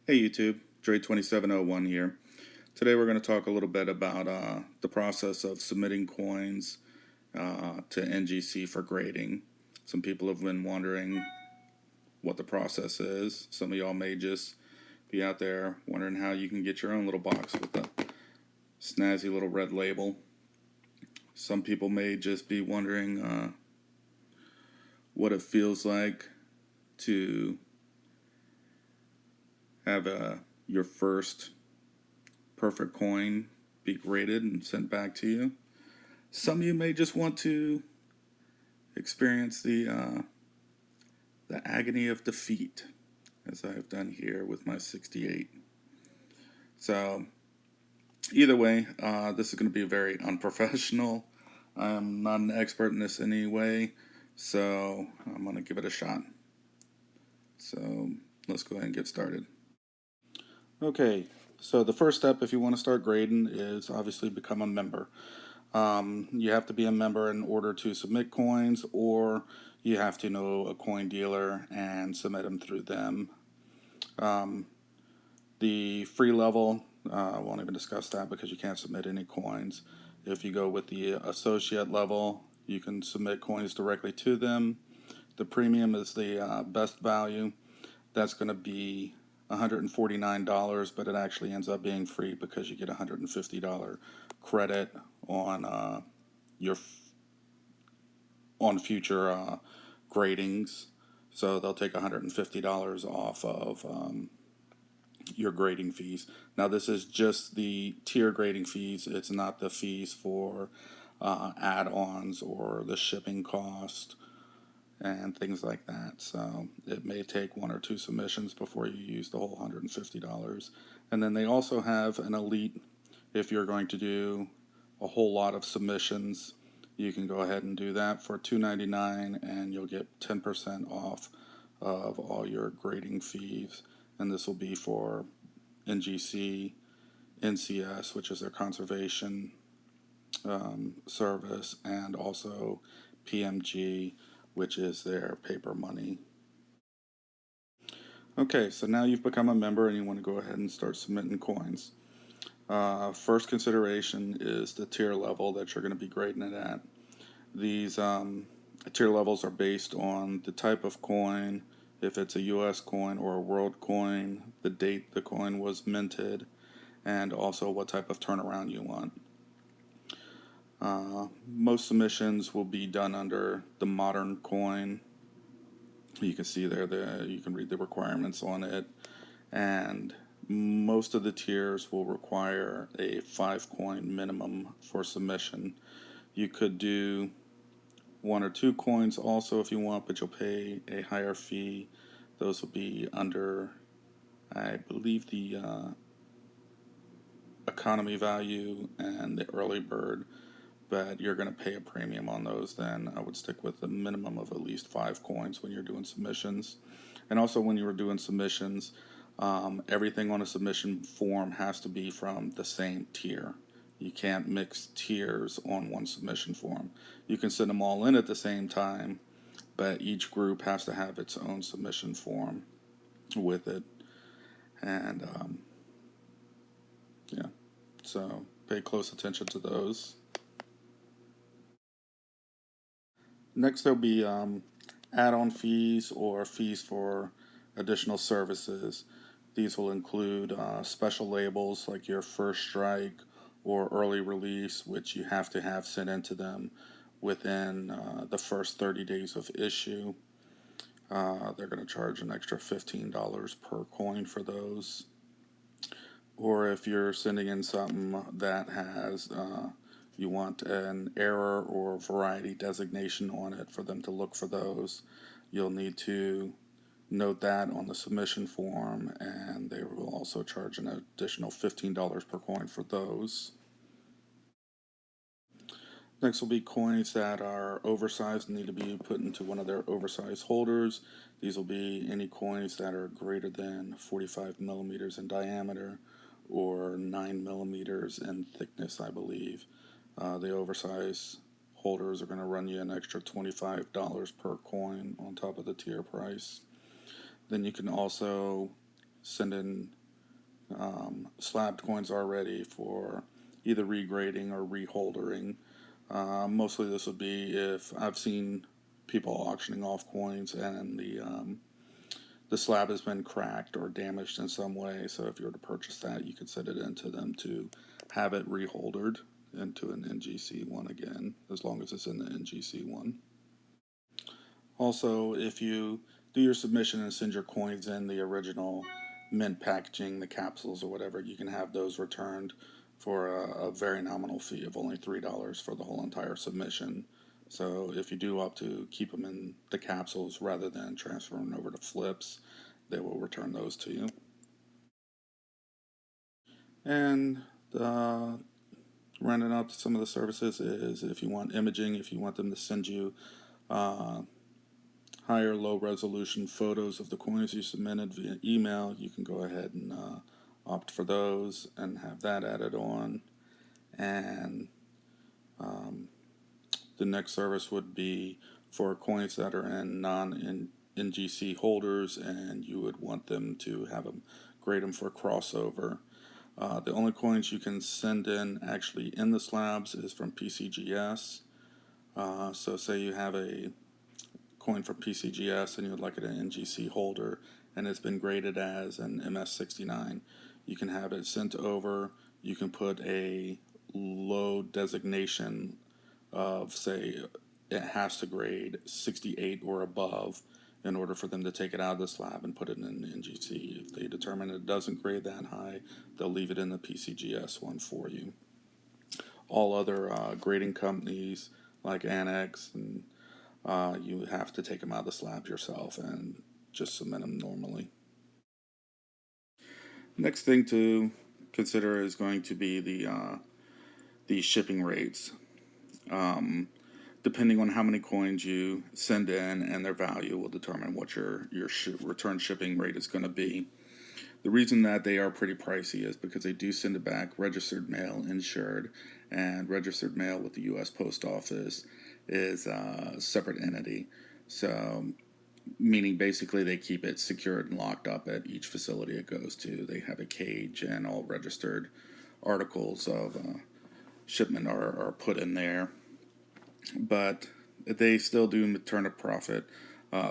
Hey YouTube, Dre2701 here. Today we're going to talk a little bit about the process of submitting coins to NGC for grading. Some people have been wondering what the process is. Some of y'all may just be out there wondering how you can get your own little box with a snazzy little red label. Some people may just be wondering what it feels like to have your first perfect coin be graded and sent back to you. Some of you may just want to experience the agony of defeat, as I've done here with my 68. So either way, this is going to be very unprofessional. I'm not an expert in this in any way, so I'm going to give it a shot. So let's go ahead and get started. Okay, so the first step if you want to start grading is obviously become a member. You have to be a member in order to submit coins, or you have to know a coin dealer and submit them through them. The free level, I won't even discuss that because you can't submit any coins. If you go with the associate level, you can submit coins directly to them. The premium is the best value. That's going to be $149, but it actually ends up being free because you get a $150 credit on your on future gradings. So they'll take $150 off of your grading fees. Now this is just the tier grading fees. It's not the fees for add-ons or the shipping cost and things like that. So it may take one or two submissions before you use the whole $150. And then they also have an elite. If you're going to do a whole lot of submissions, you can go ahead and do that for $2.99 and you'll get 10% off of all your grading fees. And this will be for NGC, NCS, which is their conservation service, and also PMG, which is their paper money. Okay, so now you've become a member and you want to go ahead and start submitting coins. First consideration is the tier level that you're going to be grading it at. These tier levels are based on the type of coin, if it's a US coin or a world coin, the date the coin was minted, and also what type of turnaround you want. Most submissions will be done under the modern coin. You can see there you can read the requirements on it, and most of the tiers will require a 5 coin minimum for submission. You could do 1 or 2 coins also if you want, but you'll pay a higher fee. Those will be under, I believe, the economy value and the early bird, but you're going to pay a premium on those. Then I would stick with a minimum of at least 5 coins when you're doing submissions. And also when you were doing submissions, everything on a submission form has to be from the same tier. You can't mix tiers on one submission form. You can send them all in at the same time, but each group has to have its own submission form with it. And yeah, so pay close attention to those. Next, there'll be add-on fees or fees for additional services. These will include special labels like your first strike or early release, which you have to have sent into them within the first 30 days of issue. They're going to charge an extra $15 per coin for those. Or if you're sending in something that has you want an error or variety designation on it for them to look for those, you'll need to note that on the submission form, and they will also charge an additional $15 per coin for those. Next will be coins that are oversized and need to be put into one of their oversized holders. These will be any coins that are greater than 45 millimeters in diameter or 9 millimeters in thickness, I believe. The oversized holders are going to run you an extra $25 per coin on top of the tier price. Then you can also send in slabbed coins already for either regrading or reholdering. Mostly this would be if I've seen people auctioning off coins and the slab has been cracked or damaged in some way. So if you were to purchase that, you could send it into them to have it reholdered into an NGC one again, as long as it's in the NGC one. Also, if you do your submission and send your coins in the original mint packaging, the capsules or whatever, you can have those returned for a very nominal fee of only $3 for the whole entire submission. So if you do opt to keep them in the capsules rather than transfer them over to flips, they will return those to you. And rounding out some of the services is if you want imaging, if you want them to send you higher low resolution photos of the coins you submitted via email, you can go ahead and opt for those and have that added on. And the next service would be for coins that are in non-NGC holders and you would want them to have them grade them for crossover. The only coins you can send in actually in the slabs is from PCGS. So say you have a coin from PCGS and you would like it an NGC holder and it's been graded as an MS69, you can have it sent over. You can put a low designation of, say, it has to grade 68 or above in order for them to take it out of the slab and put it in an NGC. If they determine it doesn't grade that high, they'll leave it in the PCGS one for you. All other grading companies like Annex and you have to take them out of the slab yourself and just submit them normally. Next thing to consider is going to be the shipping rates. Depending on how many coins you send in and their value will determine what your return shipping rate is going to be. The reason that they are pretty pricey is because they do send it back registered mail insured, and registered mail with the U.S. Post Office is a separate entity. So, meaning basically they keep it secured and locked up at each facility it goes to. They have a cage and all registered articles of shipment are put in there. But they still do turn a profit.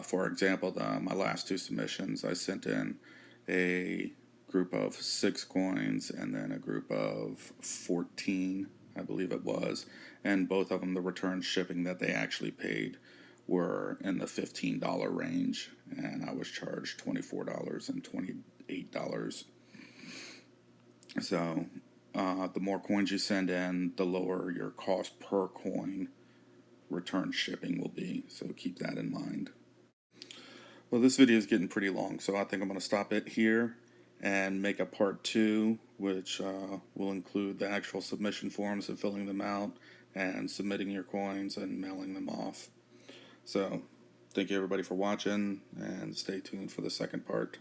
For example, my last two submissions, I sent in a group of 6 coins and then a group of 14, I believe it was, and both of them, the return shipping that they actually paid were in the $15 range, and I was charged $24 and $28. So the more coins you send in, the lower your cost per coin return shipping will be, so keep that in mind. Well, this video is getting pretty long, so I think I'm going to stop it here and make a part 2, which will include the actual submission forms and filling them out and submitting your coins and mailing them off. So thank you everybody for watching, and stay tuned for the second part.